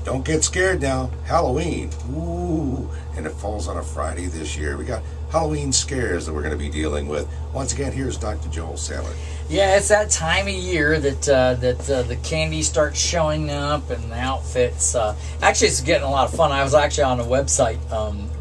don't get scared now. Halloween. Ooh. And it falls on a Friday this year. We got Halloween scares that we're going to be dealing with. Once again, here's Dr. Joel Saylor. Yeah, it's that time of year that the candy starts showing up and the outfits. Actually, it's getting a lot of fun. I was actually on a website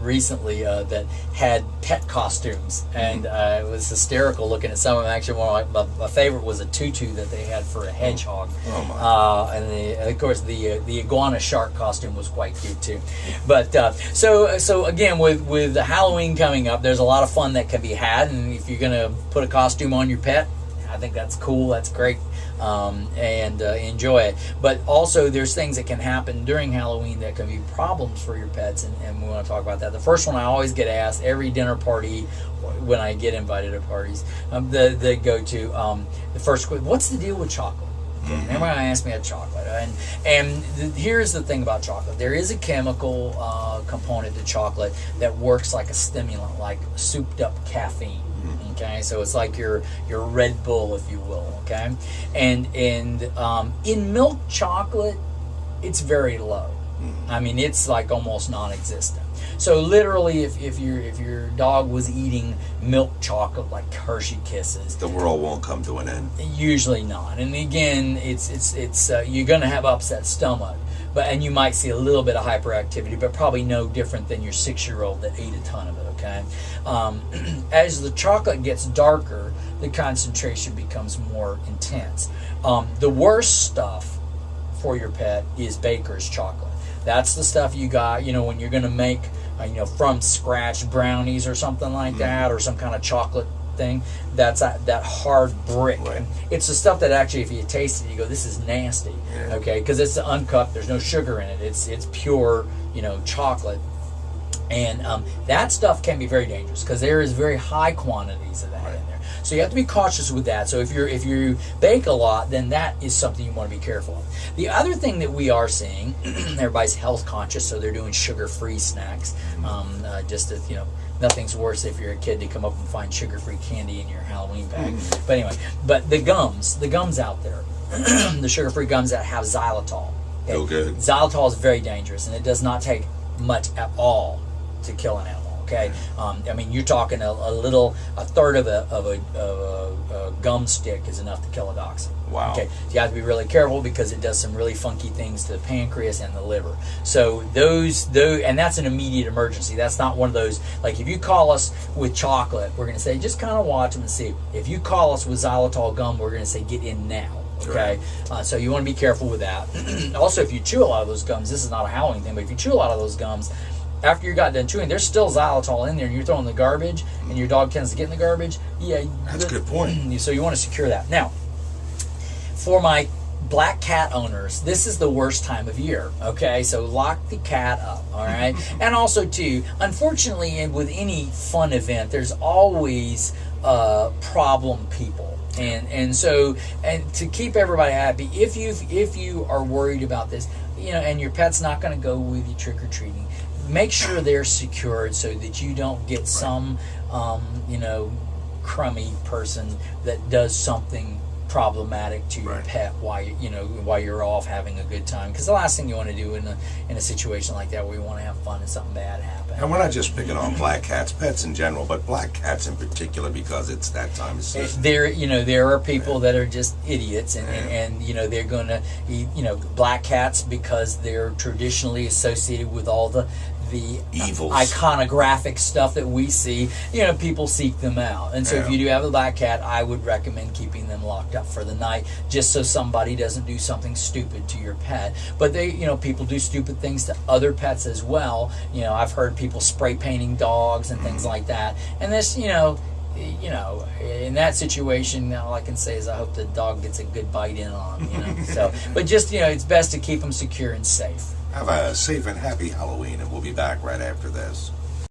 recently that had pet costumes, and it was hysterical looking at some of them. Actually, one of my favorite was a tutu that they had for a hedgehog. Oh my! And of course, the iguana shark costume was quite cute too. But so again, with the Halloween coming up, there's a lot of fun that can be had, and if you're gonna put a costume on your pet, I think that's cool, that's great, and enjoy it. But also there's things that can happen during Halloween that can be problems for your pets, and we want to talk about that. The first one I always get asked every dinner party when I get invited to parties, they go to the first question: what's the deal with chocolate? Everyone asks me about chocolate, and here's the thing about chocolate. There is a chemical component to chocolate that works like a stimulant, like souped up caffeine. Okay, so it's like your Red Bull, if you will. Okay, and in milk chocolate, it's very low. I mean, it's like almost non-existent. So literally, if your dog was eating milk chocolate like Hershey Kisses, the world won't come to an end. Usually not. And again, it's you're going to have upset stomach, and you might see a little bit of hyperactivity, but probably no different than your 6-year-old that ate a ton of it. Okay, as the chocolate gets darker, the concentration becomes more intense. The worst stuff for your pet is baker's chocolate. That's the stuff you got, when you're going to make, from scratch brownies or something like that, or some kind of chocolate thing. That's that hard brick. Right. It's the stuff that actually, if you taste it, you go, this is nasty. Yeah. Okay, because it's uncut. There's no sugar in it. It's pure, chocolate. And that stuff can be very dangerous because there is very high quantities of that in there. So you have to be cautious with that. So if you bake a lot, then that is something you want to be careful of. The other thing that we are seeing, everybody's health conscious, so they're doing sugar-free snacks. Just as, nothing's worse if you're a kid to come up and find sugar-free candy in your Halloween bag. But anyway, the gums out there, the sugar-free gums that have xylitol. Okay? No good. Xylitol is very dangerous, and it does not take much at all to kill an animal. Okay, I mean, you're talking a third of a gum stick is enough to kill a dachshund. Wow. Okay, so you have to be really careful because it does some really funky things to the pancreas and the liver. So those, and that's an immediate emergency. That's not one of those, like if you call us with chocolate, we're going to say, just kind of watch them and see. If you call us with xylitol gum, we're going to say, get in now. Okay, so you want to be careful with that. Also, if you chew a lot of those gums, this is not a Halloween thing, but if you chew a lot of those gums, after you got done chewing, there's still xylitol in there, and you're throwing the garbage, and your dog tends to get in the garbage. Yeah, that's a good point. So you want to secure that. Now, for my black cat owners, this is the worst time of year. Okay, so lock the cat up. All right, and also too, unfortunately, with any fun event, there's always problem people. And so to keep everybody happy, if you are worried about this, and your pet's not going to go with you trick or treating, make sure they're secured so that you don't get some crummy person that does something problematic to your pet while you're off having a good time. Because the last thing you want to do in a situation like that where you want to have fun and something bad happens. And we're not just picking on black cats, pets in general, but black cats in particular because it's that time of season. There are people that are just idiots, and they're going to eat black cats because they're traditionally associated with all the evils, iconographic stuff that we see. People seek them out, and so if you do have a black cat, I would recommend keeping them locked up for the night, just so somebody doesn't do something stupid to your pet. But people do stupid things to other pets as well. I've heard people spray painting dogs and things like that, and this, in that situation, all I can say is I hope the dog gets a good bite in on him. So, but just it's best to keep them secure and safe. Have a safe and happy Halloween, and we'll be back right after this.